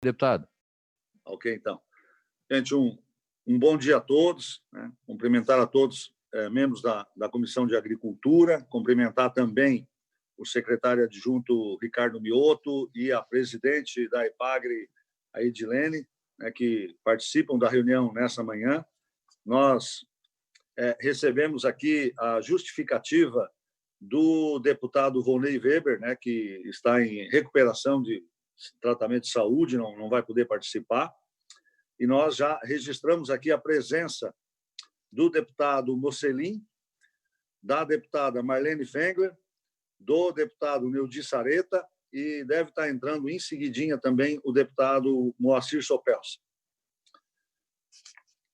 Deputado. Ok, então. Gente, um bom dia a todos, né? Cumprimentar a todos, membros da Comissão de Agricultura, cumprimentar também o secretário adjunto Ricardo Mioto e a presidente da EPAGRE, a Edilene, né, que participam da reunião nessa manhã. Nós recebemos aqui a justificativa do deputado Volney Weber, né, que está em recuperação de tratamento de saúde, não vai poder participar. E nós já registramos aqui a presença do deputado Mocelin, da deputada Marlene Fengler, do deputado Neudi Sareta e deve estar entrando em seguidinha também o deputado Moacir Sopelsa.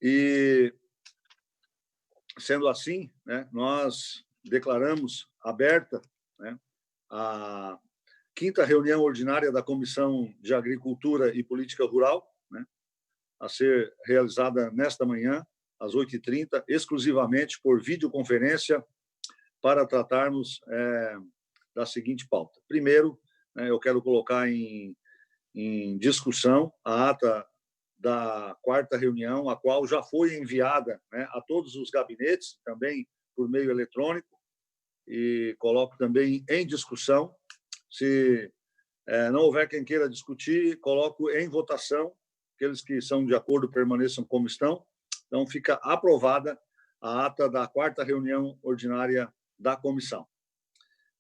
E, sendo assim, né, nós declaramos aberta, né, a 5ª reunião ordinária da Comissão de Agricultura e Política Rural, né, a ser realizada nesta manhã, às 8h30, exclusivamente por videoconferência, para tratarmos da seguinte pauta. Primeiro, né, eu quero colocar em discussão a ata da 4ª reunião, a qual já foi enviada, né, a todos os gabinetes, também por meio eletrônico, e coloco também em discussão. Se não houver quem queira discutir, coloco em votação. Aqueles que são de acordo permaneçam como estão. Então, fica aprovada a ata da 4ª reunião ordinária da comissão.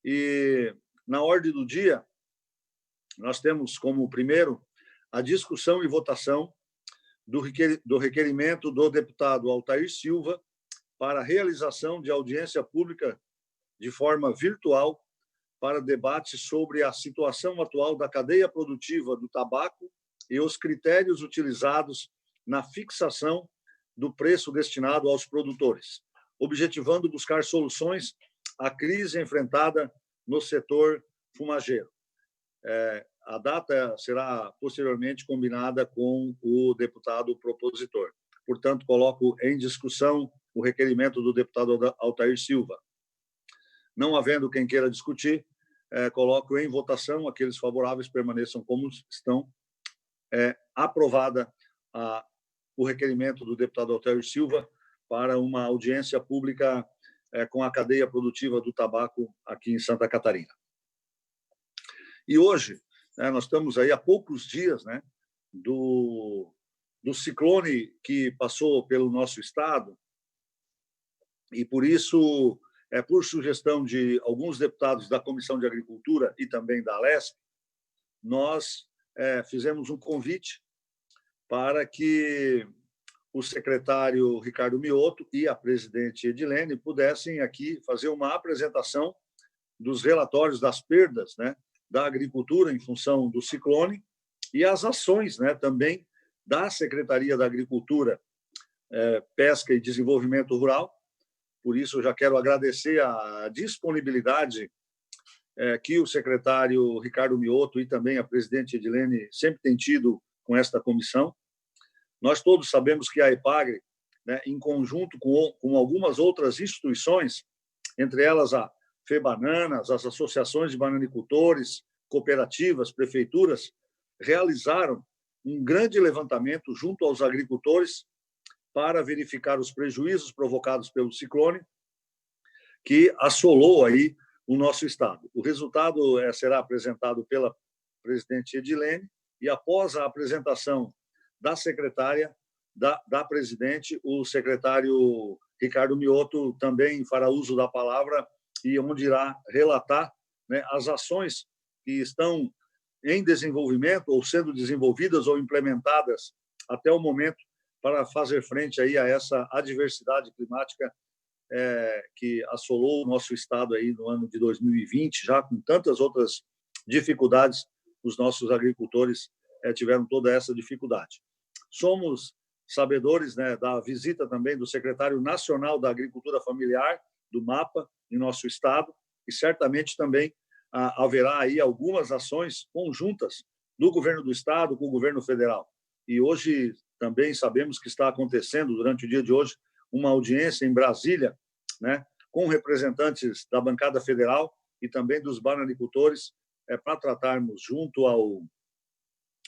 E, na ordem do dia, nós temos como primeiro a discussão e votação do requerimento do deputado Altair Silva para a realização de audiência pública de forma virtual para debate sobre a situação atual da cadeia produtiva do tabaco e os critérios utilizados na fixação do preço destinado aos produtores, objetivando buscar soluções à crise enfrentada no setor fumageiro. A data será posteriormente combinada com o deputado propositor. Portanto, coloco em discussão o requerimento do deputado Altair Silva. Não havendo quem queira discutir, coloco em votação. Aqueles favoráveis permaneçam como estão. Aprovada o requerimento do deputado Altair Silva para uma audiência pública com a cadeia produtiva do tabaco aqui em Santa Catarina. E hoje, nós estamos aí há poucos dias, né, do ciclone que passou pelo nosso estado, e por isso, por sugestão de alguns deputados da Comissão de Agricultura e também da Alesp, nós fizemos um convite para que o secretário Ricardo Mioto e a presidente Edilene pudessem aqui fazer uma apresentação dos relatórios das perdas, né, da agricultura em função do ciclone e as ações, né, também da Secretaria da Agricultura, Pesca e Desenvolvimento Rural. Por isso, eu já quero agradecer a disponibilidade que o secretário Ricardo Mioto e também a presidente Edilene sempre têm tido com esta comissão. Nós todos sabemos que a EPAGRE, né, em conjunto com algumas outras instituições, entre elas a FEBananas, as associações de bananicultores, cooperativas, prefeituras, realizaram um grande levantamento junto aos agricultores para verificar os prejuízos provocados pelo ciclone que assolou aí o nosso estado. O resultado será apresentado pela presidente Edilene e, após a apresentação da secretária, da presidente, o secretário Ricardo Mioto também fará uso da palavra e onde irá relatar, né, as ações que estão em desenvolvimento ou sendo desenvolvidas ou implementadas até o momento para fazer frente aí a essa adversidade climática que assolou o nosso estado aí no ano de 2020, já com tantas outras dificuldades, os nossos agricultores tiveram toda essa dificuldade. Somos sabedores, né, da visita também do secretário nacional da Agricultura Familiar, do MAPA, em nosso estado, e certamente também haverá aí algumas ações conjuntas do governo do estado com o governo federal. E hoje também sabemos que está acontecendo, durante o dia de hoje, uma audiência em Brasília, né, com representantes da bancada federal e também dos bananicultores, para tratarmos junto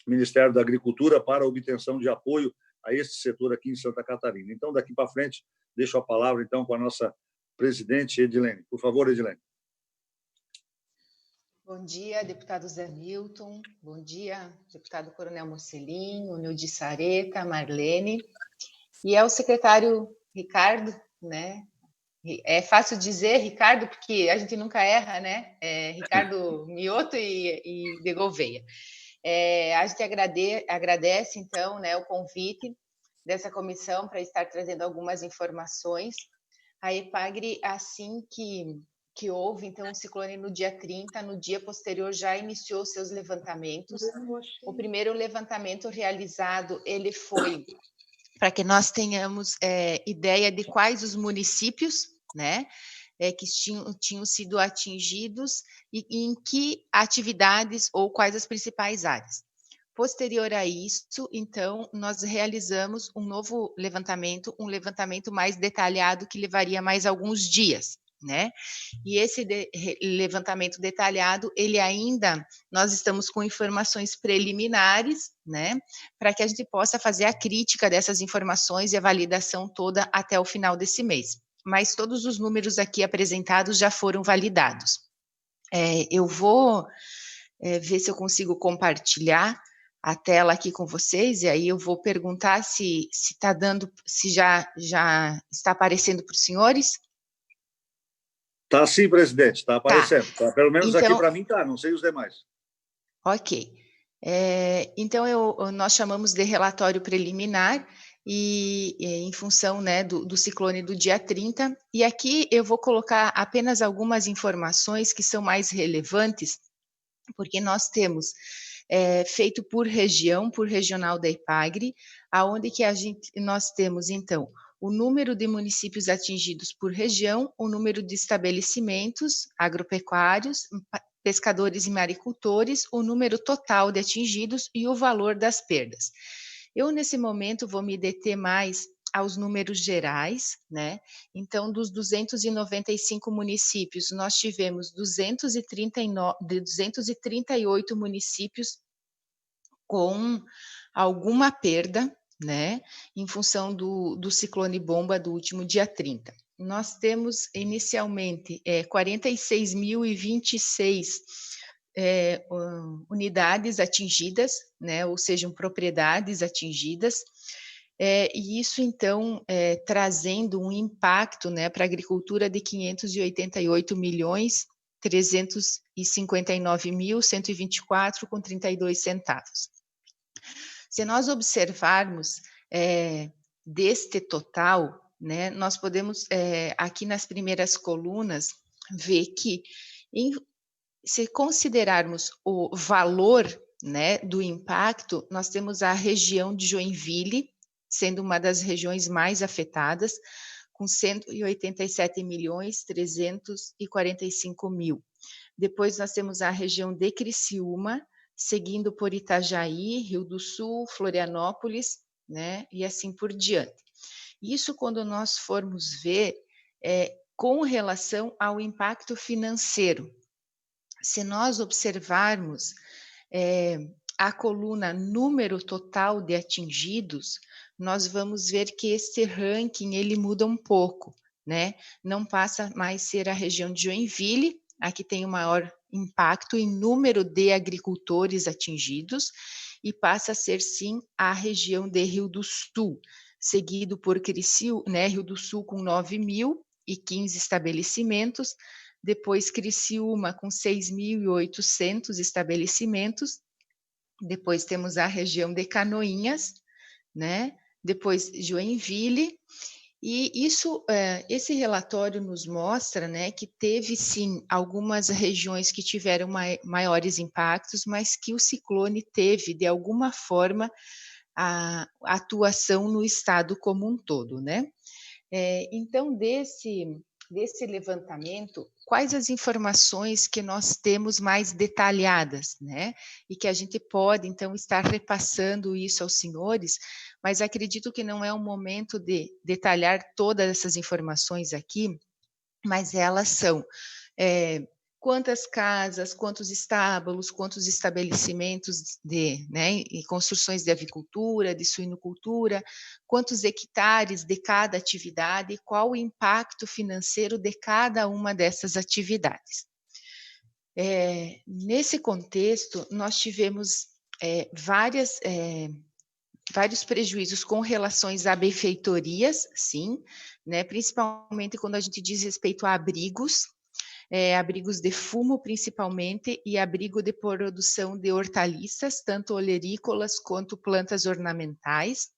Ministério da Agricultura para a obtenção de apoio a esse setor aqui em Santa Catarina. Então, daqui para frente, deixo a palavra, então, com a nossa presidente, Edilene. Por favor, Edilene. Bom dia, deputado Zé Milton. Bom dia, deputado Coronel Mocelin, Nilde Sareta, Marlene. E é o secretário Ricardo, né? É fácil dizer Ricardo, porque a gente nunca erra, né? Ricardo Mioto e de Gouveia. A gente agradece, então, né, o convite dessa comissão para estar trazendo algumas informações. A EPAGRE, assim que houve, então, o ciclone no dia 30, no dia posterior já iniciou seus levantamentos. O primeiro levantamento realizado, ele foi para que nós tenhamos ideia de quais os municípios, né, que tinham sido atingidos e em que atividades ou quais as principais áreas. Posterior a isso, então, nós realizamos um novo levantamento, um levantamento mais detalhado que levaria mais alguns dias, né? E esse levantamento detalhado, ele ainda, nós estamos com informações preliminares, né? Para que a gente possa fazer a crítica dessas informações e a validação toda até o final desse mês. Mas todos os números aqui apresentados já foram validados. Eu vou ver se eu consigo compartilhar a tela aqui com vocês, e aí eu vou perguntar se está dando, se já está aparecendo para os senhores. Está sim, presidente, está aparecendo. Tá. Pelo menos então, aqui para mim está, não sei os demais. Ok. Então, nós chamamos de relatório preliminar, e em função, né, do ciclone do dia 30, e aqui eu vou colocar apenas algumas informações que são mais relevantes, porque nós temos feito por região, por regional da EPAGRE, aonde que nós temos, então, o número de municípios atingidos por região, o número de estabelecimentos agropecuários, pescadores e maricultores, o número total de atingidos e o valor das perdas. Eu, nesse momento, vou me deter mais aos números gerais, né? Então, dos 295 municípios, nós tivemos 238 municípios com alguma perda, né? Em função do ciclone bomba do último dia 30. Nós temos, inicialmente, 46.026 unidades atingidas, né? Ou sejam, propriedades atingidas, e isso, então, trazendo um impacto, né, para a agricultura de 588.359.124,32 centavos. Se nós observarmos deste total, né, nós podemos, aqui nas primeiras colunas, ver que, se considerarmos o valor, né, do impacto, nós temos a região de Joinville, sendo uma das regiões mais afetadas, com 187.345.000. Depois nós temos a região de Criciúma, seguindo por Itajaí, Rio do Sul, Florianópolis, né, e assim por diante. Isso quando nós formos ver com relação ao impacto financeiro. Se nós observarmos a coluna número total de atingidos, nós vamos ver que este ranking ele muda um pouco, né? Não passa mais a ser a região de Joinville, a que tem o maior impacto em número de agricultores atingidos, e passa a ser, sim, a região de Rio do Sul, seguido por Criciúma, né? Rio do Sul com 9.015 estabelecimentos, depois Criciúma com 6.800 estabelecimentos, depois temos a região de Canoinhas, né? Depois Joinville, e isso, esse relatório nos mostra, né, que teve sim algumas regiões que tiveram maiores impactos, mas que o ciclone teve de alguma forma a atuação no estado como um todo, né? Então desse levantamento, quais as informações que nós temos mais detalhadas, né? E que a gente pode, então, estar repassando isso aos senhores, mas acredito que não é o momento de detalhar todas essas informações aqui, mas elas são quantas casas, quantos estábulos, quantos estabelecimentos e construções de avicultura, de suinocultura, quantos hectares de cada atividade, qual o impacto financeiro de cada uma dessas atividades. Nesse contexto, nós tivemos vários prejuízos com relações a benfeitorias, sim, né, principalmente quando a gente diz respeito a abrigos, abrigos de fumo principalmente, e abrigo de produção de hortaliças, tanto olerícolas quanto plantas ornamentais.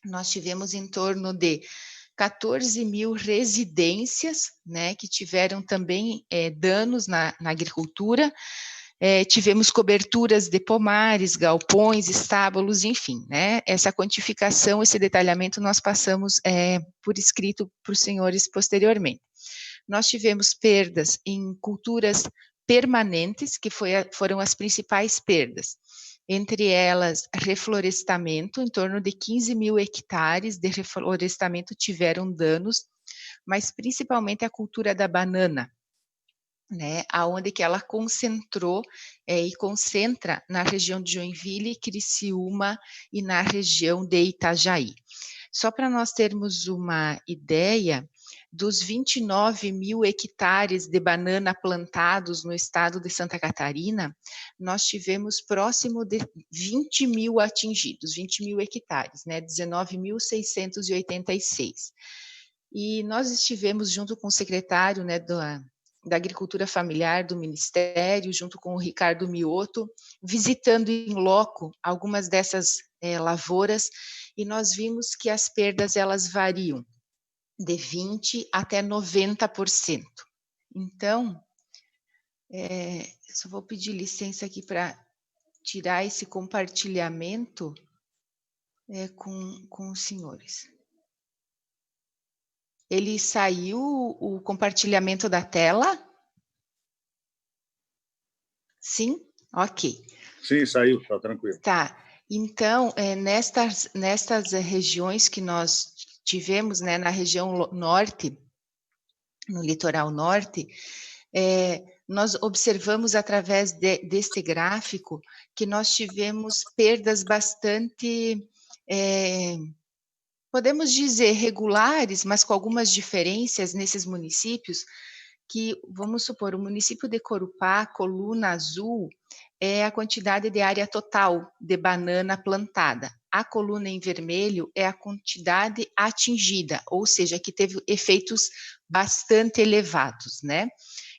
Nós tivemos em torno de 14 mil residências, né, que tiveram também danos na agricultura. Tivemos coberturas de pomares, galpões, estábulos, enfim, né? Essa quantificação, esse detalhamento nós passamos por escrito para os senhores posteriormente. Nós tivemos perdas em culturas permanentes, que foram as principais perdas. Entre elas, reflorestamento, em torno de 15 mil hectares de reflorestamento tiveram danos, mas principalmente a cultura da banana, né, aonde que ela concentrou e concentra na região de Joinville, Criciúma e na região de Itajaí. Só para nós termos uma ideia, dos 29 mil hectares de banana plantados no estado de Santa Catarina, nós tivemos próximo de 20 mil atingidos, 20 mil hectares, né, 19.686. E nós estivemos junto com o secretário, né, da Agricultura Familiar do Ministério, junto com o Ricardo Mioto, visitando em loco algumas dessas lavouras, e nós vimos que as perdas elas variam de 20% até 90%. Então, só vou pedir licença aqui para tirar esse compartilhamento com os senhores. Ele saiu o compartilhamento da tela? Sim? Ok. Sim, saiu, está tranquilo. Tá. Então, nestas regiões que nós tivemos, né, na região norte, no litoral norte, nós observamos através deste gráfico que nós tivemos perdas bastante, podemos dizer, regulares, mas com algumas diferenças nesses municípios, que, vamos supor, o município de Corupá, coluna azul, é a quantidade de área total de banana plantada. A coluna em vermelho é a quantidade atingida, ou seja, que teve efeitos bastante elevados, né?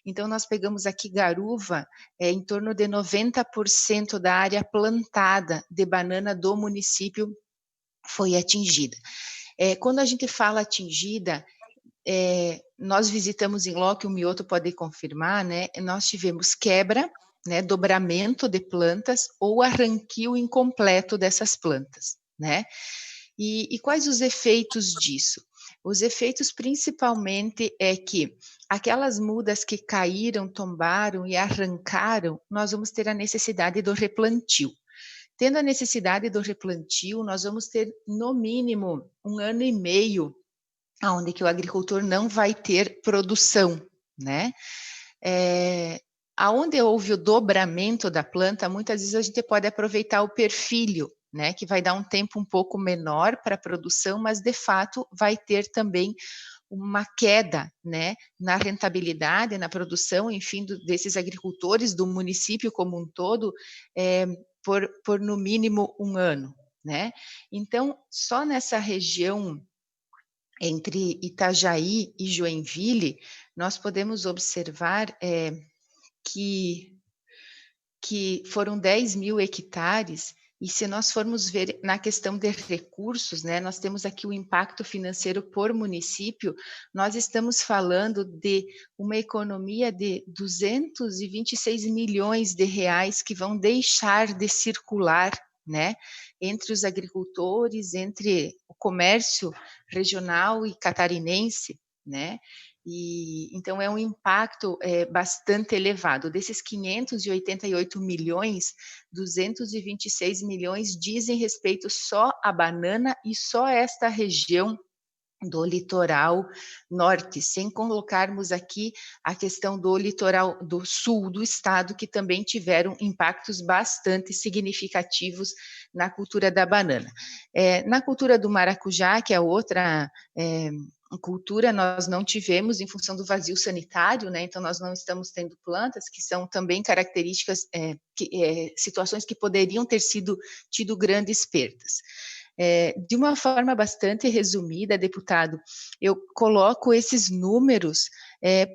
Então, nós pegamos aqui Garuva, em torno de 90% da área plantada de banana do município foi atingida. Quando a gente fala atingida, nós visitamos em loco, o Mioto pode confirmar, né? Nós tivemos quebra, né, dobramento de plantas ou arranquio incompleto dessas plantas, né? E quais os efeitos disso? Os efeitos principalmente é que aquelas mudas que caíram, tombaram e arrancaram, nós vamos ter a necessidade do replantio. Tendo a necessidade do replantio, nós vamos ter no mínimo 1 ano e meio onde que o agricultor não vai ter produção, né? Aonde houve o dobramento da planta, muitas vezes a gente pode aproveitar o perfilho, né? Que vai dar um tempo um pouco menor para a produção, mas de fato vai ter também uma queda, né? Na rentabilidade, na produção, enfim, desses agricultores do município como um todo, por no mínimo 1 ano, né? Então, só nessa região entre Itajaí e Joinville, nós podemos observar que foram 10 mil hectares, e se nós formos ver na questão de recursos, né, nós temos aqui o impacto financeiro por município, nós estamos falando de uma economia de 226 milhões de reais que vão deixar de circular, né, entre os agricultores, entre o comércio regional e catarinense, né? E então é um impacto bastante elevado. Desses 588 milhões, 226 milhões dizem respeito só à banana e só esta região do litoral norte, sem colocarmos aqui a questão do litoral do sul do estado, que também tiveram impactos bastante significativos na cultura da banana. Na cultura do maracujá, que é outra cultura, nós não tivemos em função do vazio sanitário, né? Então nós não estamos tendo plantas, que são também características, situações que poderiam ter tido grandes perdas. De uma forma bastante resumida, deputado, eu coloco esses números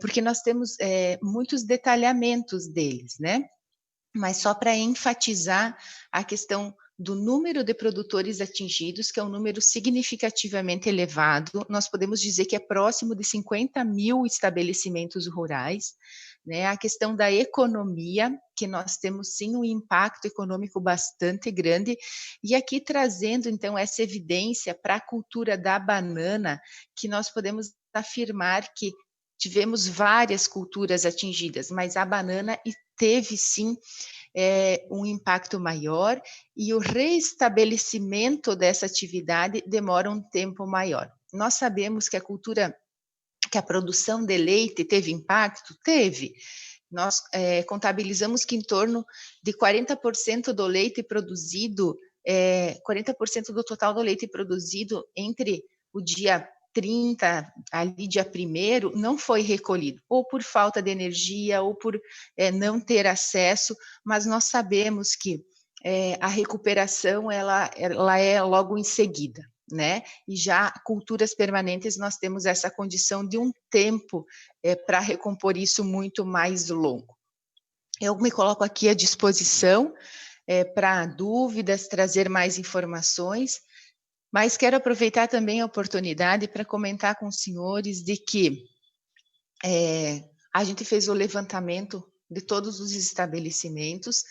porque nós temos muitos detalhamentos deles, né? Mas só para enfatizar a questão do número de produtores atingidos, que é um número significativamente elevado, nós podemos dizer que é próximo de 50 mil estabelecimentos rurais, né? A questão da economia, que nós temos sim um impacto econômico bastante grande, e aqui trazendo então essa evidência para a cultura da banana, que nós podemos afirmar que tivemos várias culturas atingidas, mas a banana teve sim um impacto maior, e o reestabelecimento dessa atividade demora um tempo maior. Nós sabemos que a produção de leite teve impacto? Teve. Nós contabilizamos que em torno de 40% do leite produzido, 40% do total do leite produzido entre o dia 30, ali dia 1º, não foi recolhido, ou por falta de energia, ou por não ter acesso, mas nós sabemos que a recuperação ela é logo em seguida, né? E já culturas permanentes nós temos essa condição de um tempo para recompor isso muito mais longo. Eu me coloco aqui à disposição para dúvidas, trazer mais informações, mas quero aproveitar também a oportunidade para comentar com os senhores de que a gente fez o levantamento de todos os estabelecimentos,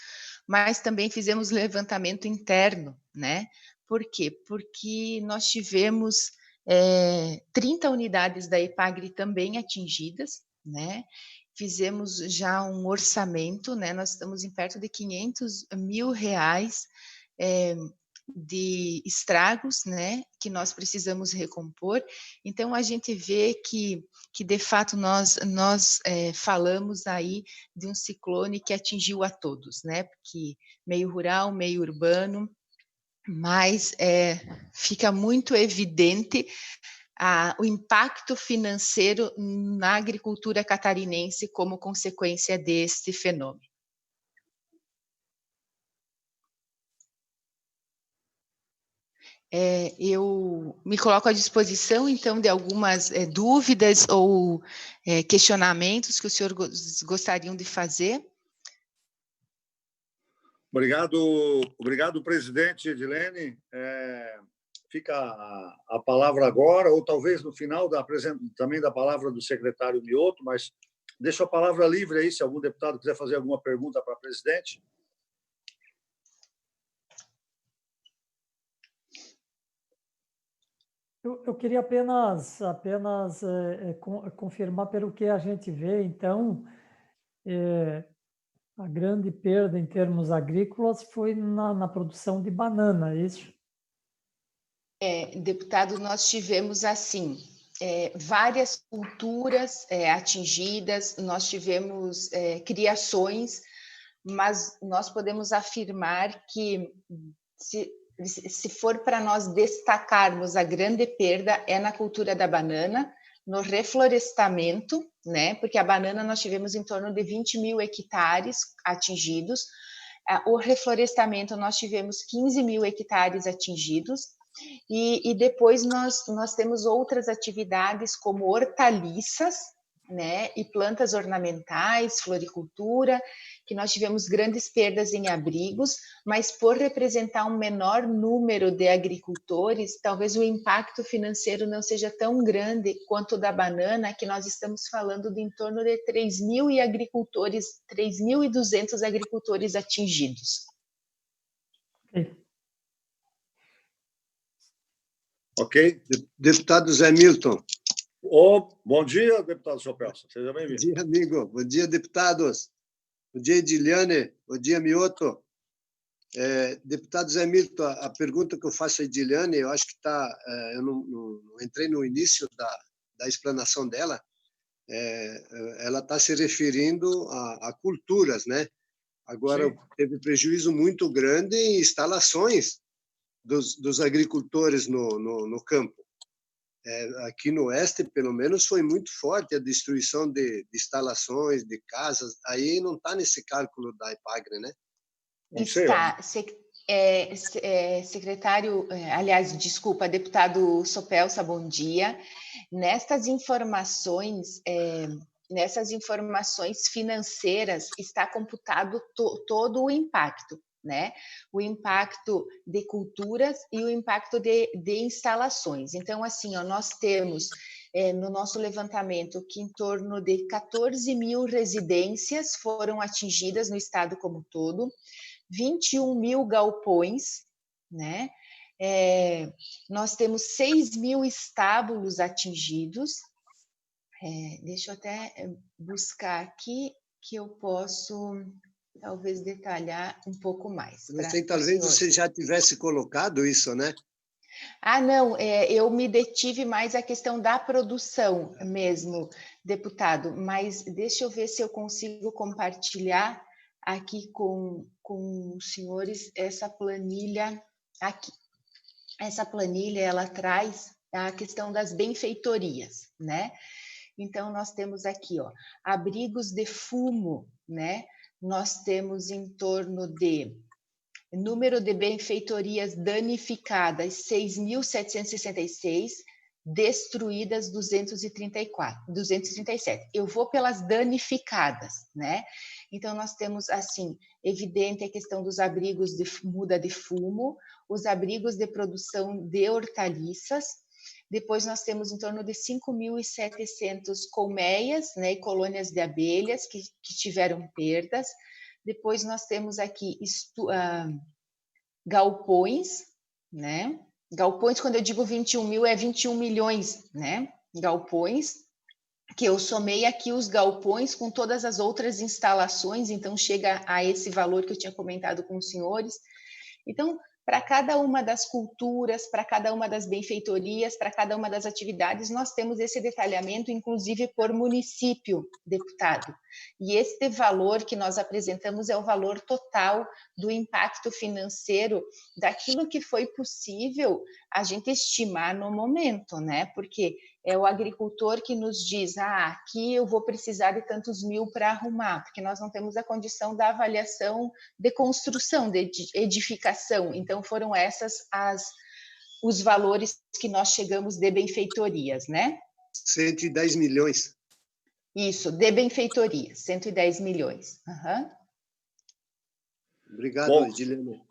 mas também fizemos levantamento interno, né? Por quê? Porque nós tivemos 30 unidades da EPAGRE também atingidas, né? Fizemos já um orçamento, né? Nós estamos em perto de R$500 mil de estragos, né, que nós precisamos recompor. Então a gente vê que de fato nós falamos aí de um ciclone que atingiu a todos, né, porque meio rural, meio urbano, mas fica muito evidente o impacto financeiro na agricultura catarinense como consequência deste fenômeno. Eu me coloco à disposição, então, de algumas dúvidas ou questionamentos que os senhores gostariam de fazer. Obrigado, presidente Edilene. Fica a palavra agora, ou talvez no final também da palavra do secretário Mioto, mas deixo a palavra livre aí, se algum deputado quiser fazer alguma pergunta para a presidente. Eu queria apenas confirmar pelo que a gente vê, então, a grande perda em termos agrícolas foi na produção de banana, é isso? Deputado, nós tivemos, assim, várias culturas atingidas, nós tivemos criações, mas nós podemos afirmar que se for para nós destacarmos a grande perda, é na cultura da banana, no reflorestamento, né? Porque a banana nós tivemos em torno de 20 mil hectares atingidos, o reflorestamento nós tivemos 15 mil hectares atingidos, e depois nós temos outras atividades como hortaliças, né, e plantas ornamentais, floricultura, que nós tivemos grandes perdas em abrigos, mas por representar um menor número de agricultores, talvez o impacto financeiro não seja tão grande quanto o da banana, que nós estamos falando de em torno de 3.200 agricultores atingidos. Ok. Deputado Zé Milton. Bom dia, deputado Sopelsa. Seja bem-vindo. Bom dia, amigo. Bom dia, deputados. Bom dia, Ediliane. Bom dia, Mioto. Deputado Zé Milton, a pergunta que eu faço à Ediliane, eu acho que eu não entrei no início da explanação dela, ela está se referindo a culturas, né? Agora, Sim. teve prejuízo muito grande em instalações dos agricultores no campo. Aqui no Oeste, pelo menos, foi muito forte a destruição de instalações, de casas. Aí não está nesse cálculo da Epagre, né? Não sei, Está, secretário, aliás, desculpa, deputado Sopelsa, bom dia. Nessas informações financeiras está computado todo o impacto, né? O impacto de culturas e o impacto de instalações. Então, assim, ó, nós temos no nosso levantamento que em torno de 14 mil residências foram atingidas no estado como um todo, 21 mil galpões, né? Nós temos 6 mil estábulos atingidos. Deixa eu até buscar aqui que eu posso talvez detalhar um pouco mais. Talvez você já tivesse colocado isso, né? Não, eu me detive mais a questão da produção mesmo, deputado, mas deixa eu ver se eu consigo compartilhar aqui com os senhores essa planilha aqui. Essa planilha, ela traz a questão das benfeitorias, né? Então, nós temos aqui, ó, abrigos de fumo, né? Nós temos em torno de número de benfeitorias danificadas, 6.766, destruídas 237. Eu vou pelas danificadas, né? Então, nós temos, assim, evidente a questão dos abrigos de muda de fumo, os abrigos de produção de hortaliças. Depois nós temos em torno de 5.700 colmeias, né, e colônias de abelhas que tiveram perdas. Depois nós temos aqui galpões, né? Galpões, quando eu digo 21 mil, é 21 milhões, né? Galpões, que eu somei aqui os galpões com todas as outras instalações, então chega a esse valor que eu tinha comentado com os senhores. Então, para cada uma das culturas, para cada uma das benfeitorias, para cada uma das atividades, nós temos esse detalhamento, inclusive por município, deputado. E este valor que nós apresentamos é o valor total do impacto financeiro daquilo que foi possível a gente estimar no momento, né? Porque é o agricultor que nos diz, aqui eu vou precisar de tantos mil para arrumar, porque nós não temos a condição da avaliação de construção, de edificação. Então, foram os valores que nós chegamos de benfeitorias, né? 110 milhões. Isso, de benfeitorias, 110 milhões. Uhum. Obrigado, Ediliane.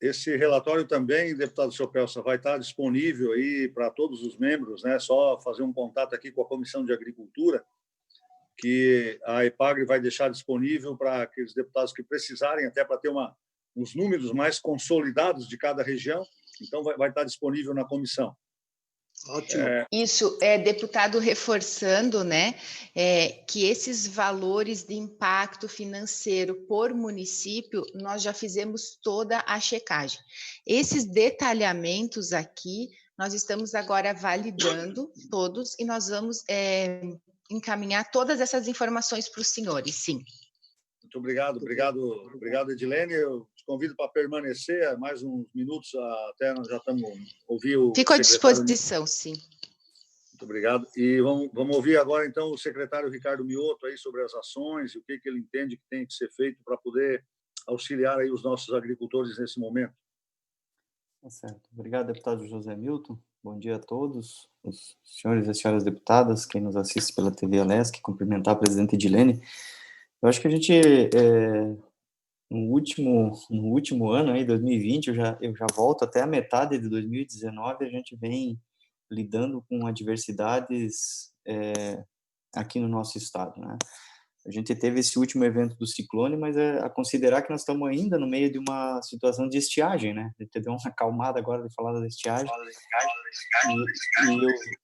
Esse relatório também, deputado Sopelsa, vai estar disponível aí para todos os membros, né? Só fazer um contato aqui com a Comissão de Agricultura, que a Epagre vai deixar disponível para aqueles deputados que precisarem, até para ter uns números mais consolidados de cada região. Então, vai estar disponível na comissão. Ótimo. Isso, deputado, reforçando, né, que esses valores de impacto financeiro por município, nós já fizemos toda a checagem. Esses detalhamentos aqui, nós estamos agora validando todos e nós vamos encaminhar todas essas informações para os senhores, sim. Muito obrigado, Edilene. Eu te convido para permanecer mais uns minutos, até nós já estamos ouvindo o Fico à secretário. disposição, sim. Muito obrigado. E vamos ouvir agora, então, o secretário Ricardo Mioto aí sobre as ações e o que ele entende que tem que ser feito para poder auxiliar aí os nossos agricultores nesse momento. Tá certo. Obrigado, deputado José Milton. Bom dia a todos, os senhores e senhoras deputadas, quem nos assiste pela TV Alesc, cumprimentar a presidente Edilene. Eu acho que a gente, no último ano, aí, 2020, eu já volto até a metade de 2019, a gente vem lidando com adversidades aqui no nosso estado, né? A gente teve esse último evento do ciclone, mas é a considerar que nós estamos ainda no meio de uma situação de estiagem, né? A gente deu uma acalmada agora de falar da estiagem.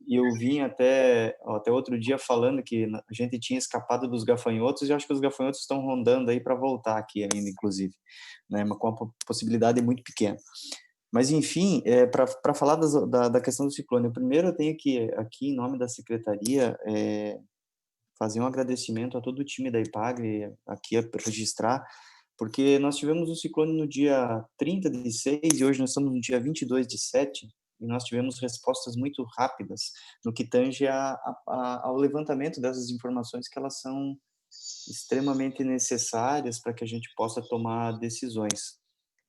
E eu vim até outro dia falando que a gente tinha escapado dos gafanhotos, e acho que os gafanhotos estão rondando aí para voltar aqui ainda, inclusive, né? Mas com uma possibilidade muito pequena. Mas, enfim, para falar da questão do ciclone, primeiro eu tenho que, aqui, em nome da Secretaria, fazer um agradecimento a todo o time da IPAGRE, aqui para registrar, porque nós tivemos o ciclone no dia 30/6 e hoje nós estamos no dia 22/7, e nós tivemos respostas muito rápidas no que tange ao levantamento dessas informações, que elas são extremamente necessárias para que a gente possa tomar decisões.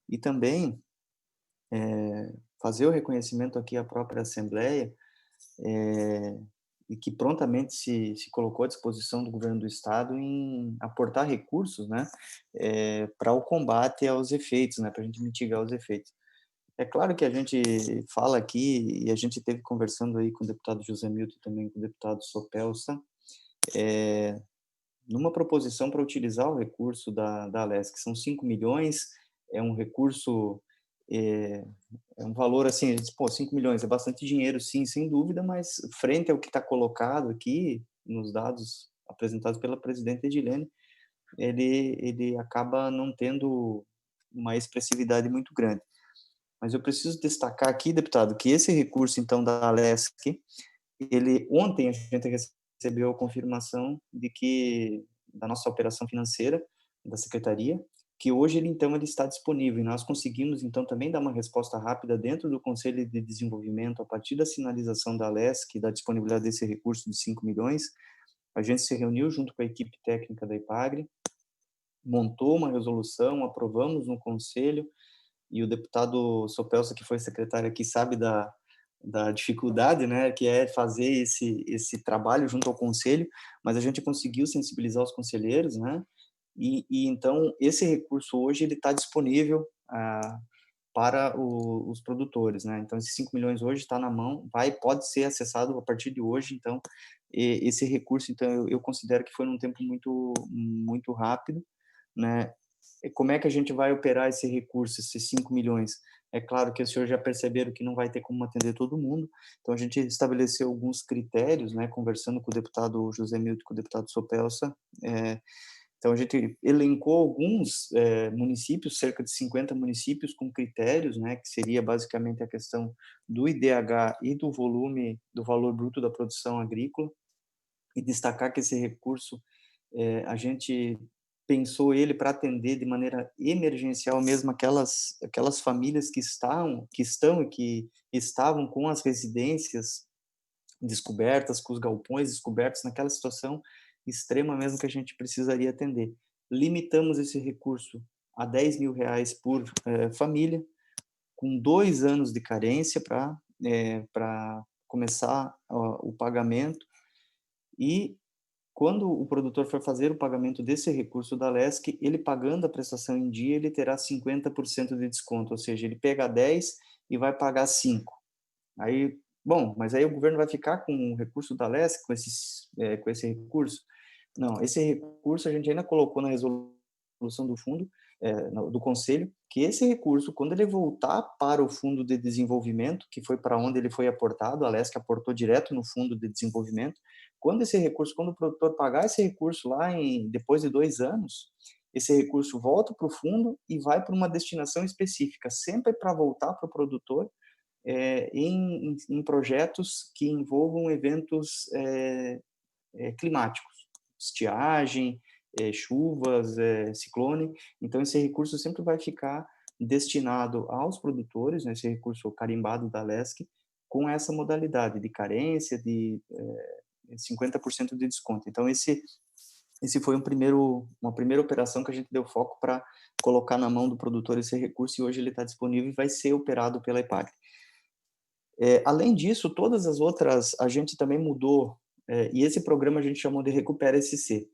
E também fazer o reconhecimento aqui à própria Assembleia, e que prontamente se colocou à disposição do governo do estado em aportar recursos, né, para o combate aos efeitos, né, para a gente mitigar os efeitos. É claro que a gente fala aqui, e a gente teve conversando aí com o deputado José Milton, também com o deputado Sopelsa, numa proposição para utilizar o recurso da Alesc, que são 5 milhões, é um recurso, é um valor assim, a gente diz, 5 milhões é bastante dinheiro, sim, sem dúvida, mas frente ao que está colocado aqui, nos dados apresentados pela presidenta Edilene, ele acaba não tendo uma expressividade muito grande. Mas eu preciso destacar aqui, deputado, que esse recurso, então, da Alesc, ontem a gente recebeu a confirmação da nossa operação financeira, da Secretaria, que hoje ele está disponível, e nós conseguimos, então, também dar uma resposta rápida dentro do Conselho de Desenvolvimento, a partir da sinalização da Alesc, da disponibilidade desse recurso de 5 milhões, a gente se reuniu junto com a equipe técnica da IPAGRE, montou uma resolução, aprovamos no Conselho, e o deputado Sopelsa, que foi secretário aqui, sabe da dificuldade, né, que é fazer esse trabalho junto ao Conselho, mas a gente conseguiu sensibilizar os conselheiros, né, e então esse recurso hoje ele está disponível para os produtores, né, então esses 5 milhões hoje está na mão, pode ser acessado a partir de hoje, então esse recurso, então eu considero que foi num tempo muito, muito rápido, né. Como é que a gente vai operar esse recurso, esses 5 milhões? É claro que os senhores já perceberam que não vai ter como atender todo mundo, então a gente estabeleceu alguns critérios, né, conversando com o deputado José Milton, com o deputado Sopelsa, então a gente elencou alguns municípios, cerca de 50 municípios com critérios, né, que seria basicamente a questão do IDH e do volume, do valor bruto da produção agrícola, e destacar que esse recurso, a gente pensou ele para atender de maneira emergencial mesmo aquelas famílias que estão e que estavam com as residências descobertas, com os galpões descobertos, naquela situação extrema mesmo que a gente precisaria atender. Limitamos esse recurso a R$10 mil por família, com 2 anos de carência para começar o pagamento, e quando o produtor for fazer o pagamento desse recurso da Alesc, ele pagando a prestação em dia, ele terá 50% de desconto, ou seja, ele pega 10 e vai pagar 5. Aí, bom, mas aí o governo vai ficar com o recurso da Alesc, com esse recurso? Não, esse recurso a gente ainda colocou na resolução do fundo, do Conselho, que esse recurso, quando ele voltar para o Fundo de Desenvolvimento, que foi para onde ele foi aportado, a Alesc aportou direto no Fundo de Desenvolvimento, quando o produtor pagar esse recurso lá depois de 2 anos, esse recurso volta para o fundo e vai para uma destinação específica, sempre para voltar para o produtor em projetos que envolvam eventos climáticos, estiagem, chuvas, ciclone. Então, esse recurso sempre vai ficar destinado aos produtores, né, esse recurso carimbado da Alesc, com essa modalidade de carência, de 50% de desconto. Então, esse foi uma primeira operação que a gente deu foco para colocar na mão do produtor esse recurso, e hoje ele está disponível e vai ser operado pela IPAGRE. Além disso, todas as outras, a gente também mudou, e esse programa a gente chamou de Recupera SC,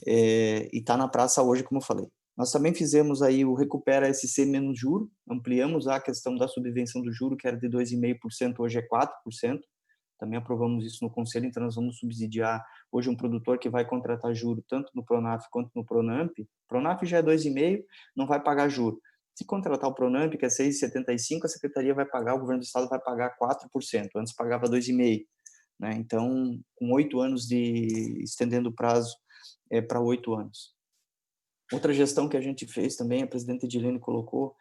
e está na praça hoje, como eu falei. Nós também fizemos aí o Recupera SC menos juro, ampliamos a questão da subvenção do juro, que era de 2,5%, hoje é 4%, também aprovamos isso no Conselho, então nós vamos subsidiar hoje um produtor que vai contratar juro tanto no Pronaf quanto no Pronamp. Pronaf já é 2,5%, não vai pagar juro. Se contratar o Pronamp, que é 6,75%, a Secretaria vai pagar, o Governo do Estado vai pagar 4%, antes pagava 2,5%. Né? Então, com 8 anos estendendo o prazo para 8 anos. Outra gestão que a gente fez também, a presidenta Edilene colocou,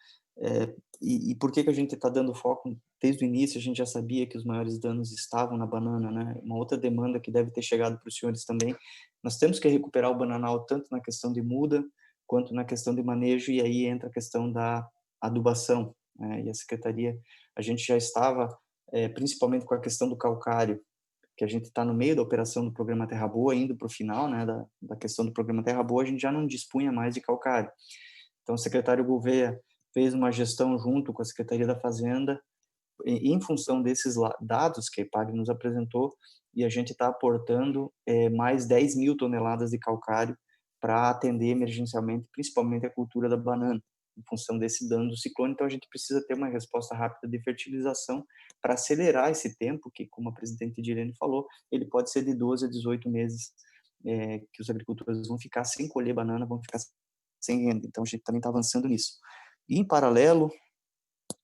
e por que a gente está dando foco desde o início, a gente já sabia que os maiores danos estavam na banana, né? Uma outra demanda que deve ter chegado para os senhores também, nós temos que recuperar o bananal tanto na questão de muda, quanto na questão de manejo, e aí entra a questão da adubação, né? E a Secretaria, a gente já estava, principalmente com a questão do calcário, que a gente está no meio da operação do programa Terra Boa, indo para o final, né, da questão do programa Terra Boa, a gente já não dispunha mais de calcário. Então, o secretário Gouveia fez uma gestão junto com a Secretaria da Fazenda, em função desses dados que a EPAGRE nos apresentou, e a gente está aportando mais 10 mil toneladas de calcário para atender emergencialmente, principalmente a cultura da banana, em função desse dano do ciclone. Então, a gente precisa ter uma resposta rápida de fertilização para acelerar esse tempo, que, como a presidente Edilene falou, ele pode ser de 12 a 18 meses que os agricultores vão ficar sem colher banana, vão ficar sem renda. Então, a gente também está avançando nisso. E, em paralelo,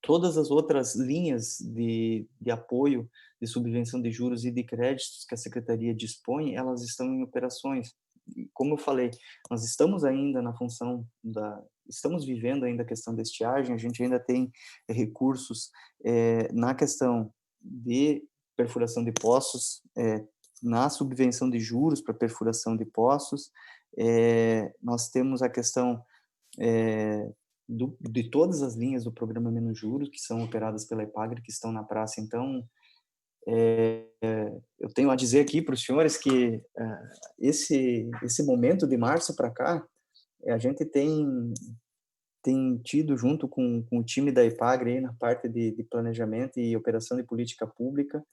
todas as outras linhas de apoio, de subvenção de juros e de créditos que a Secretaria dispõe, elas estão em operações. E, como eu falei, nós estamos ainda na função estamos vivendo ainda a questão da estiagem, a gente ainda tem recursos na questão de perfuração de poços, na subvenção de juros para perfuração de poços, nós temos a questão de todas as linhas do programa Menos Juros, que são operadas pela EPAGRE, que estão na praça. Então, eu tenho a dizer aqui para os senhores que esse momento de março para cá, a gente tem tido, junto com o time da EPAGRE, aí, na parte de planejamento e operação de política pública,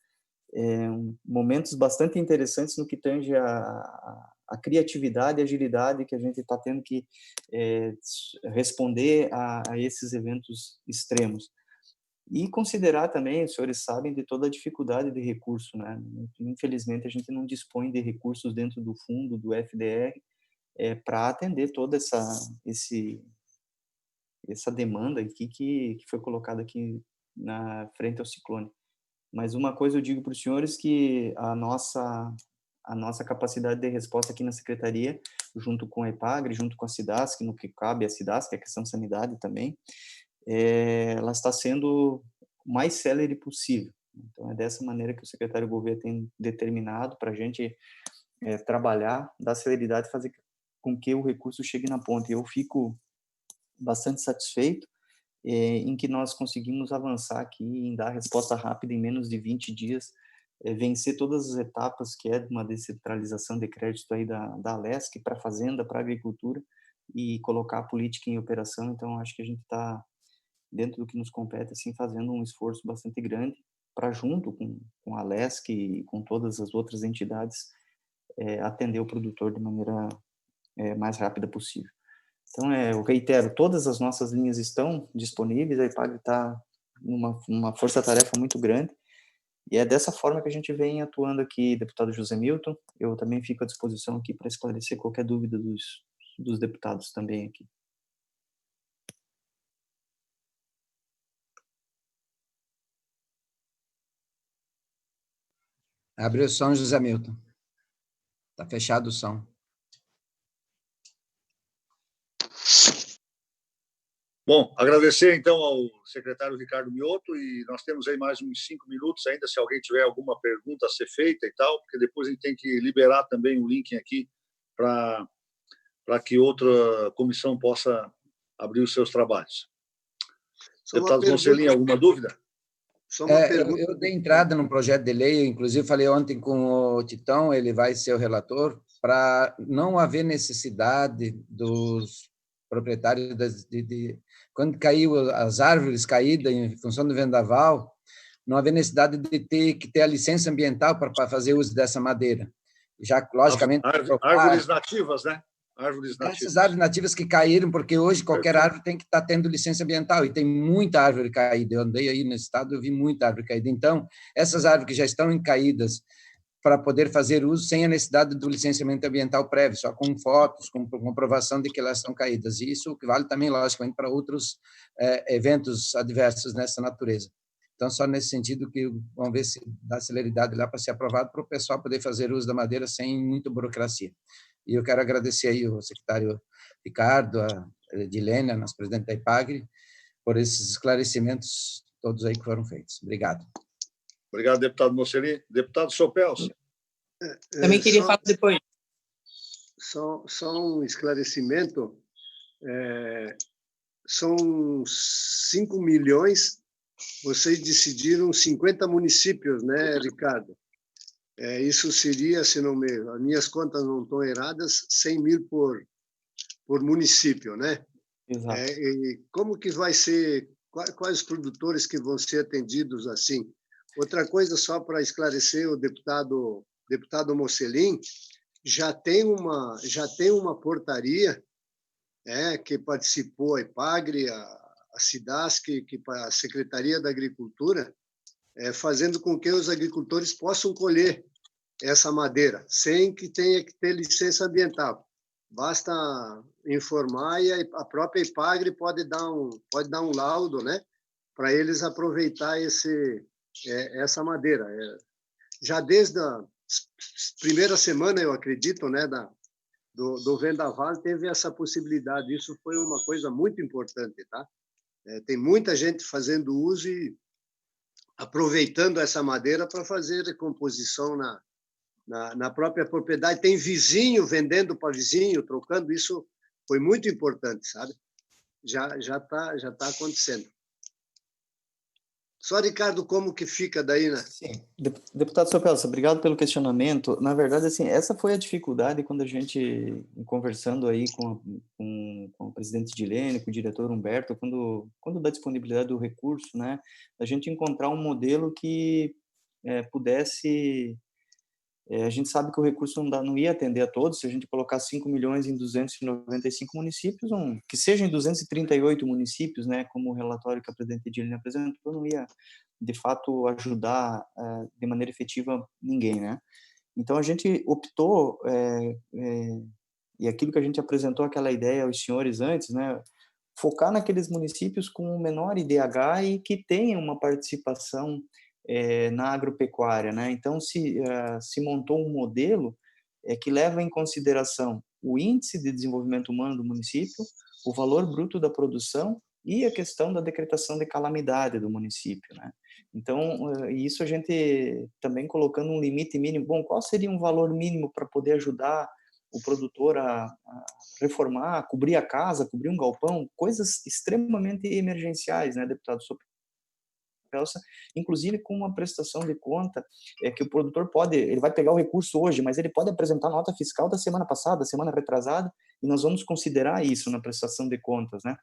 momentos bastante interessantes no que tange a criatividade e agilidade que a gente está tendo que responder a esses eventos extremos. E considerar também, os senhores sabem, de toda a dificuldade de recurso, né? Infelizmente, a gente não dispõe de recursos dentro do fundo, do FDR, para atender toda essa demanda aqui que foi colocada aqui na frente ao ciclone. Mas uma coisa eu digo para os senhores, que a nossa capacidade de resposta aqui na Secretaria, junto com a EPAGRE, junto com a SIDASC, no que cabe a SIDASC, que é a questão de sanidade também, ela está sendo o mais célere possível. Então, é dessa maneira que o secretário Gouveia tem determinado para a gente trabalhar, dar celeridade, fazer com que o recurso chegue na ponta. E eu fico bastante satisfeito em que nós conseguimos avançar aqui em dar resposta rápida em menos de 20 dias, vencer todas as etapas que é de uma descentralização de crédito aí da Alesc para a Fazenda, para a Agricultura, e colocar a política em operação. Então, acho que a gente está, dentro do que nos compete, assim, fazendo um esforço bastante grande para, junto com a Alesc e com todas as outras entidades, atender o produtor de maneira mais rápida possível. Então, eu reitero, todas as nossas linhas estão disponíveis, a EPAGRE está numa força-tarefa muito grande, e é dessa forma que a gente vem atuando aqui, deputado José Milton. Eu também fico à disposição aqui para esclarecer qualquer dúvida dos deputados também aqui. Abre o som, José Milton. Está fechado o som. Bom, agradecer então ao secretário Ricardo Mioto, e nós temos aí mais uns 5 minutos ainda, se alguém tiver alguma pergunta a ser feita e tal, porque depois a gente tem que liberar também o link aqui para que outra comissão possa abrir os seus trabalhos. Deputado Conselhinho, alguma dúvida? Eu dei entrada no projeto de lei, inclusive falei ontem com o Titão, ele vai ser o relator, para não haver necessidade dos proprietários quando caiu as árvores caídas em função do vendaval, não haver necessidade de ter que ter a licença ambiental para fazer uso dessa madeira. Já, logicamente... Árvores nativas, né? árvores nativas. Essas árvores nativas que caíram, porque hoje qualquer árvore tem que estar tendo licença ambiental, e tem muita árvore caída. Eu andei aí no estado, eu vi muita árvore caída. Então, essas árvores que já estão caídas, para poder fazer uso sem a necessidade do licenciamento ambiental prévio, só com fotos, com comprovação de que elas estão caídas. E isso vale também, logicamente, para outros eventos adversos nessa natureza. Então, só nesse sentido que vamos ver se dá celeridade lá para ser aprovado, para o pessoal poder fazer uso da madeira sem muita burocracia. E eu quero agradecer aí o secretário Ricardo, a Edilene, a nossa presidente da IPAGRE, por esses esclarecimentos todos aí que foram feitos. Obrigado. Obrigado, deputado Mocelin. Deputado Sopelso. Também queria falar depois. Só um esclarecimento. São 5 milhões, vocês decidiram 50 municípios, né, Ricardo? Isso seria, se não as minhas contas não estão erradas, 100 mil por município, né? Exato. E como que vai ser, quais os produtores que vão ser atendidos assim? Outra coisa, só para esclarecer, o deputado Mocelin, já tem uma portaria que participou a IPAGRE, a SIDASC, a Secretaria da Agricultura, fazendo com que os agricultores possam colher essa madeira, sem que tenha que ter licença ambiental. Basta informar e a própria IPAGRE pode dar um laudo, né, para eles aproveitar essa madeira. Já desde a primeira semana, eu acredito, né, do Vendaval, teve essa possibilidade. Isso foi uma coisa muito importante, tá? Tem muita gente fazendo uso e aproveitando essa madeira para fazer recomposição na própria propriedade. Tem vizinho vendendo para vizinho, trocando. Isso foi muito importante, sabe? Já tá acontecendo. Só, Ricardo, como que fica daí, né? Sim. Deputado Sopelso, obrigado pelo questionamento. Na verdade, assim, essa foi a dificuldade quando a gente, conversando aí com o presidente Edilene, com o diretor Humberto, quando da disponibilidade do recurso, né, a gente encontrar um modelo que pudesse... a gente sabe que o recurso não ia atender a todos. Se a gente colocar 5 milhões em 295 municípios, que seja em 238 municípios, né, como o relatório que a presidente Edilene apresentou, não ia, de fato, ajudar de maneira efetiva ninguém, né? Então, a gente optou, e aquilo que a gente apresentou, aquela ideia aos senhores antes, né, focar naqueles municípios com o menor IDH e que tenham uma participação na agropecuária, né? Então, se montou um modelo que leva em consideração o índice de desenvolvimento humano do município, o valor bruto da produção e a questão da decretação de calamidade do município, né? Então, isso a gente também colocando um limite mínimo. Bom, qual seria um valor mínimo para poder ajudar o produtor a reformar, cobrir a casa, cobrir um galpão, coisas extremamente emergenciais, né, deputado Sopelso? Inclusive com uma prestação de conta que o produtor ele vai pegar o recurso hoje, mas ele pode apresentar nota fiscal da semana passada, da semana retrasada, e nós vamos considerar isso na prestação de contas, né?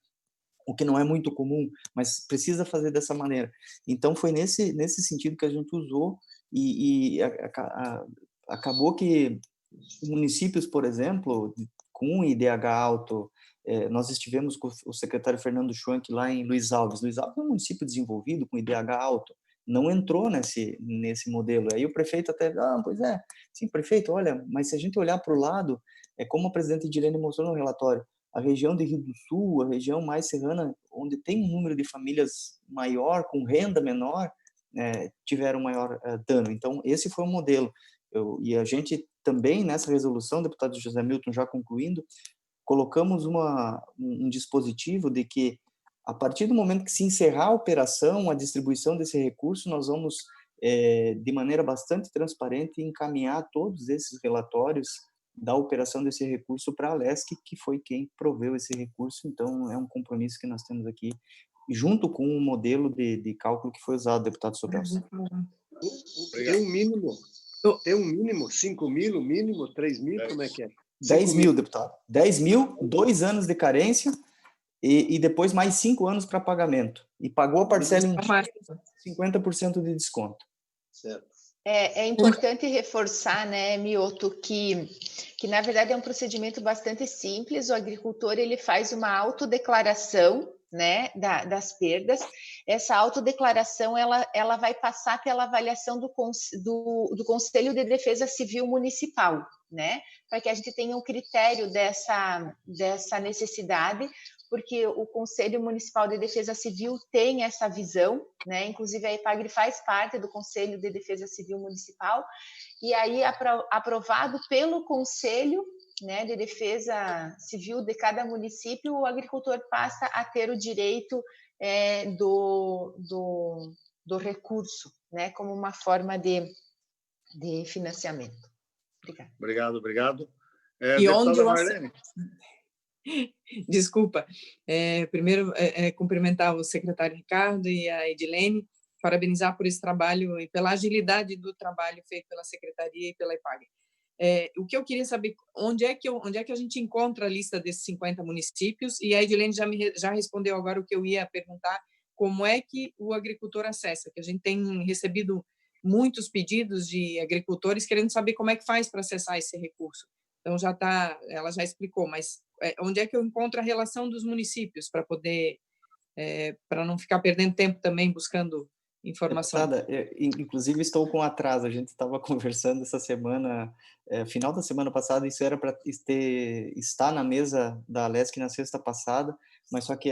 O que não é muito comum, mas precisa fazer dessa maneira. Então, foi nesse sentido que a gente usou e acabou que municípios, por exemplo, com IDH alto, nós estivemos com o secretário Fernando Schwank lá em Luiz Alves. Luiz Alves é um município desenvolvido com IDH alto, não entrou nesse modelo. Aí o prefeito até, pois é, sim, prefeito, olha, mas se a gente olhar para o lado, como a presidente Edilene mostrou no relatório, a região de Rio do Sul, a região mais serrana, onde tem um número de famílias maior, com renda menor, tiveram maior dano. Então, esse foi o modelo. E a gente também, nessa resolução, deputado José Milton, já concluindo, colocamos um dispositivo de que, a partir do momento que se encerrar a operação, a distribuição desse recurso, nós vamos, de maneira bastante transparente, encaminhar todos esses relatórios da operação desse recurso para a Alesc, que foi quem proveu esse recurso. Então, é um compromisso que nós temos aqui, junto com o modelo de cálculo que foi usado, deputado Sopelso. Tem um mínimo? 5 mil, mínimo? 3 mil? Como é que é? 10 mil, deputado. 10 mil, 2 anos de carência e depois mais 5 anos para pagamento. E pagou a parcela em 50% de desconto. Certo. É importante reforçar, né, Mioto, que na verdade é um procedimento bastante simples. O agricultor ele faz uma autodeclaração, né, das perdas. Essa autodeclaração ela vai passar pela avaliação do Conselho de Defesa Civil Municipal, né, para que a gente tenha um critério dessa necessidade, porque o Conselho Municipal de Defesa Civil tem essa visão, né? Inclusive a EPAGRE faz parte do Conselho de Defesa Civil Municipal, e aí aprovado pelo Conselho, né, de Defesa Civil de cada município, o agricultor passa a ter o direito do recurso, né, como uma forma de financiamento. Obrigada. Obrigado. E onde deputada Marlene? Desculpa. Primeiro, cumprimentar o secretário Ricardo e a Edilene, parabenizar por esse trabalho e pela agilidade do trabalho feito pela Secretaria e pela EPAGRE. O que eu queria saber, onde é que a gente encontra a lista desses 50 municípios? E a Edilene já respondeu agora o que eu ia perguntar, como é que o agricultor acessa? Que a gente tem recebido muitos pedidos de agricultores querendo saber como é que faz para acessar esse recurso. Então, ela já explicou, mas onde é que eu encontro a relação dos municípios para poder, para não ficar perdendo tempo também buscando informação? Deputada, inclusive estou com atraso, a gente estava conversando essa semana, final da semana passada, isso era para estar na mesa da Alesc na sexta passada, mas só que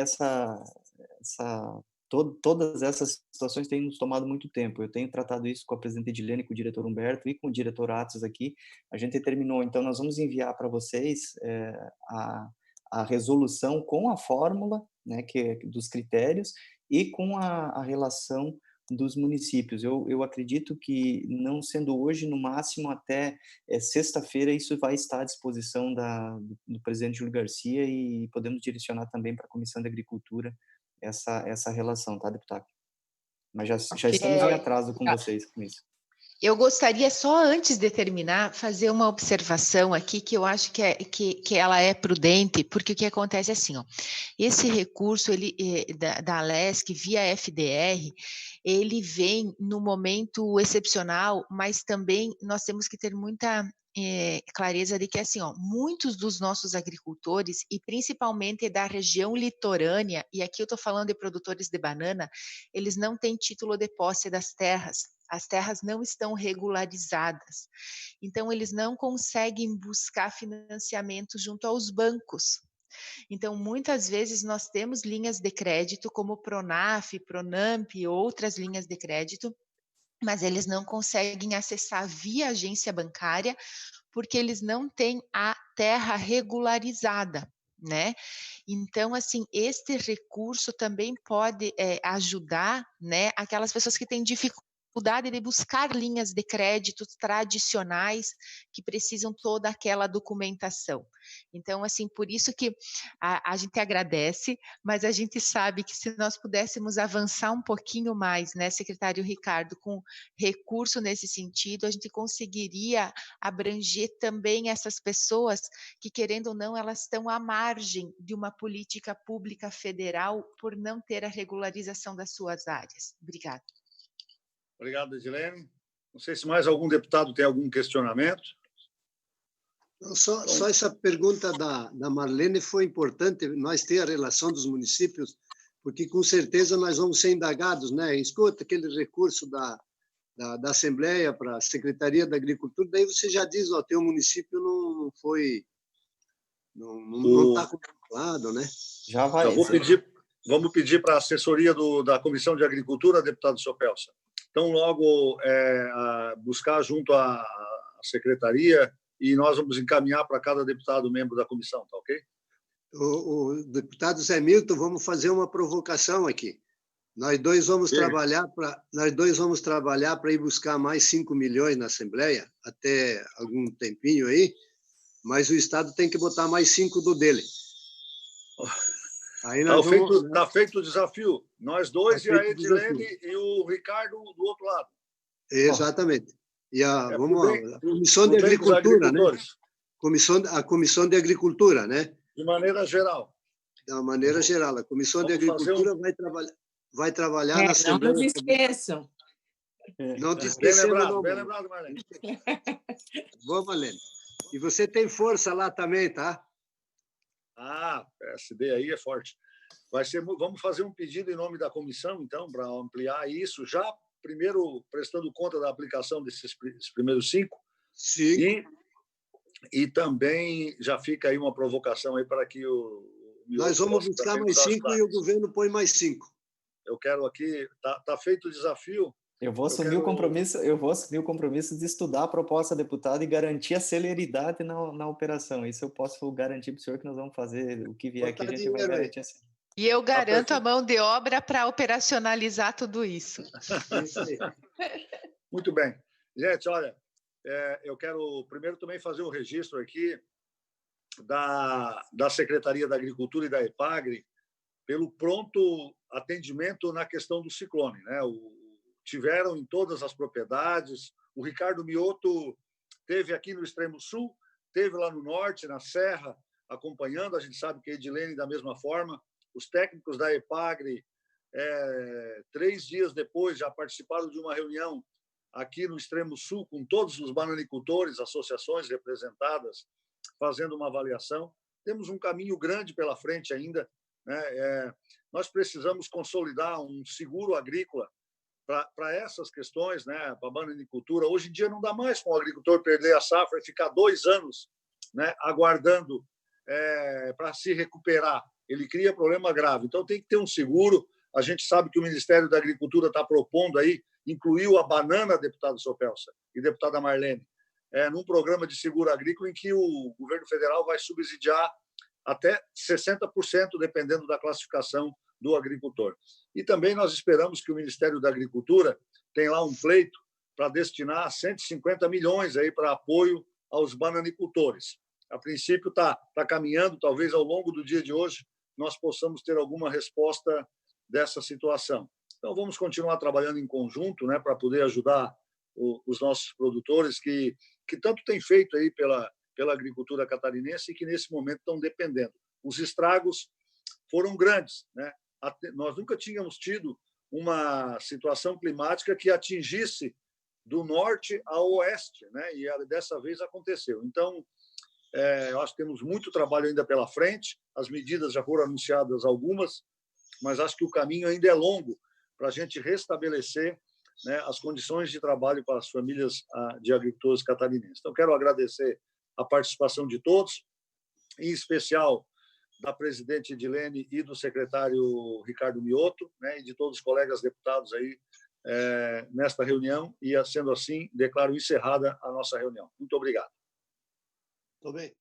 todas essas situações têm nos tomado muito tempo. Eu tenho tratado isso com a presidente Edilene, com o diretor Humberto e com o diretor Atos aqui. A gente terminou, então nós vamos enviar para vocês a resolução com a fórmula, né, dos critérios e com a relação dos municípios. Eu acredito que, não sendo hoje, no máximo até sexta-feira, isso vai estar à disposição do presidente Júlio Garcia, e podemos direcionar também para a Comissão de Agricultura essa relação, tá, deputado? Mas já estamos em atraso com vocês com isso. Eu gostaria, só antes de terminar, fazer uma observação aqui que eu acho que ela é prudente, porque o que acontece é assim, ó, esse recurso da Alesc via FDR, ele vem no momento excepcional, mas também nós temos que ter muita clareza de que, assim, ó, muitos dos nossos agricultores, e principalmente da região litorânea, e aqui eu estou falando de produtores de banana, eles não têm título de posse das terras. As terras não estão regularizadas, então eles não conseguem buscar financiamento junto aos bancos. Então, muitas vezes nós temos linhas de crédito como Pronaf, Pronamp e outras linhas de crédito, mas eles não conseguem acessar via agência bancária porque eles não têm a terra regularizada, né? Então, assim, este recurso também pode ajudar, né, aquelas pessoas que têm dificuldade de buscar linhas de crédito tradicionais que precisam toda aquela documentação. Então, assim, por isso que a gente agradece, mas a gente sabe que se nós pudéssemos avançar um pouquinho mais, né, secretário Ricardo, com recurso nesse sentido, a gente conseguiria abranger também essas pessoas que, querendo ou não, elas estão à margem de uma política pública federal por não ter a regularização das suas áreas. Obrigada. Obrigado, Edilene. Não sei se mais algum deputado tem algum questionamento. Só essa pergunta da Marlene foi importante, nós ter a relação dos municípios, porque com certeza nós vamos ser indagados, né? Escuta aquele recurso da Assembleia para a Secretaria da Agricultura, daí você já diz, ó, teu município não foi, não está contemplado, né? Já vai. Vamos pedir para a assessoria da Comissão de Agricultura, deputado Sopelsa. Então, logo buscar junto à secretaria, e nós vamos encaminhar para cada deputado membro da comissão, tá ok? O deputado Zé Milton, vamos fazer uma provocação aqui. Nós dois vamos trabalhar para ir buscar mais 5 milhões na Assembleia, até algum tempinho aí, mas o Estado tem que botar mais 5 do dele. Está feito o desafio. Nós dois, e a Edilene e o Ricardo do outro lado. Exatamente. E a Comissão de Agricultura, né? A Comissão de Agricultura, né? De maneira geral. De uma maneira geral. A Comissão de Agricultura vai trabalhar na Assembleia. Não nos esqueçam. Não te esquecendo, não. Bem lembrado, Marlene. Boa, Marlene. E você tem força lá também, tá? PSD aí é forte. Vamos fazer um pedido em nome da comissão, então, para ampliar isso, já primeiro prestando conta da aplicação desses primeiros 5. Sim. E também já fica aí uma provocação aí para que nós vamos buscar mais 5 e o governo põe mais 5. Eu quero aqui, tá feito o desafio. Eu vou assumir o compromisso de estudar a proposta, deputado, e garantir a celeridade na operação. Isso eu posso garantir para o senhor, que nós vamos fazer o que vier aqui, a gente vai garantir assim. E eu garanto a mão de obra para operacionalizar tudo isso. Isso aí. Muito bem. Gente, olha, eu quero primeiro também fazer um registro aqui da Secretaria da Agricultura e da EPAGRE pelo pronto atendimento na questão do ciclone, né? Tiveram em todas as propriedades. O Ricardo Mioto teve aqui no extremo sul, teve lá no norte, na Serra, acompanhando. A gente sabe que a Edilene da mesma forma. Os técnicos da EPAGRE, 3 dias depois, já participaram de uma reunião aqui no extremo sul com todos os bananicultores, associações representadas, fazendo uma avaliação. Temos um caminho grande pela frente ainda, né? Nós precisamos consolidar um seguro agrícola para essas questões, né? Para a bananicultura. Hoje em dia não dá mais para o agricultor perder a safra e ficar 2 anos, né, aguardando para se recuperar. Ele cria problema grave. Então, tem que ter um seguro. A gente sabe que o Ministério da Agricultura está propondo aí, incluiu a banana, deputado Sopelsa e deputada Marlene, num programa de seguro agrícola em que o governo federal vai subsidiar até 60%, dependendo da classificação do agricultor. E também nós esperamos que o Ministério da Agricultura tenha lá um pleito para destinar 150 milhões aí para apoio aos bananicultores. A princípio está caminhando, talvez ao longo do dia de hoje nós possamos ter alguma resposta dessa situação. Então, vamos continuar trabalhando em conjunto, né, para poder ajudar os nossos produtores que tanto têm feito aí pela agricultura catarinense e que, nesse momento, estão dependendo. Os estragos foram grandes, né? Nós nunca tínhamos tido uma situação climática que atingisse do norte ao oeste, né? E dessa vez aconteceu. Então, eu acho que temos muito trabalho ainda pela frente. As medidas já foram anunciadas algumas, mas acho que o caminho ainda é longo para a gente restabelecer, né, as condições de trabalho para as famílias de agricultores catarinenses. Então, quero agradecer a participação de todos, em especial da presidente Edilene e do secretário Ricardo Mioto, né, e de todos os colegas deputados aí nesta reunião, e, sendo assim, declaro encerrada a nossa reunião. Muito obrigado. Muito bem.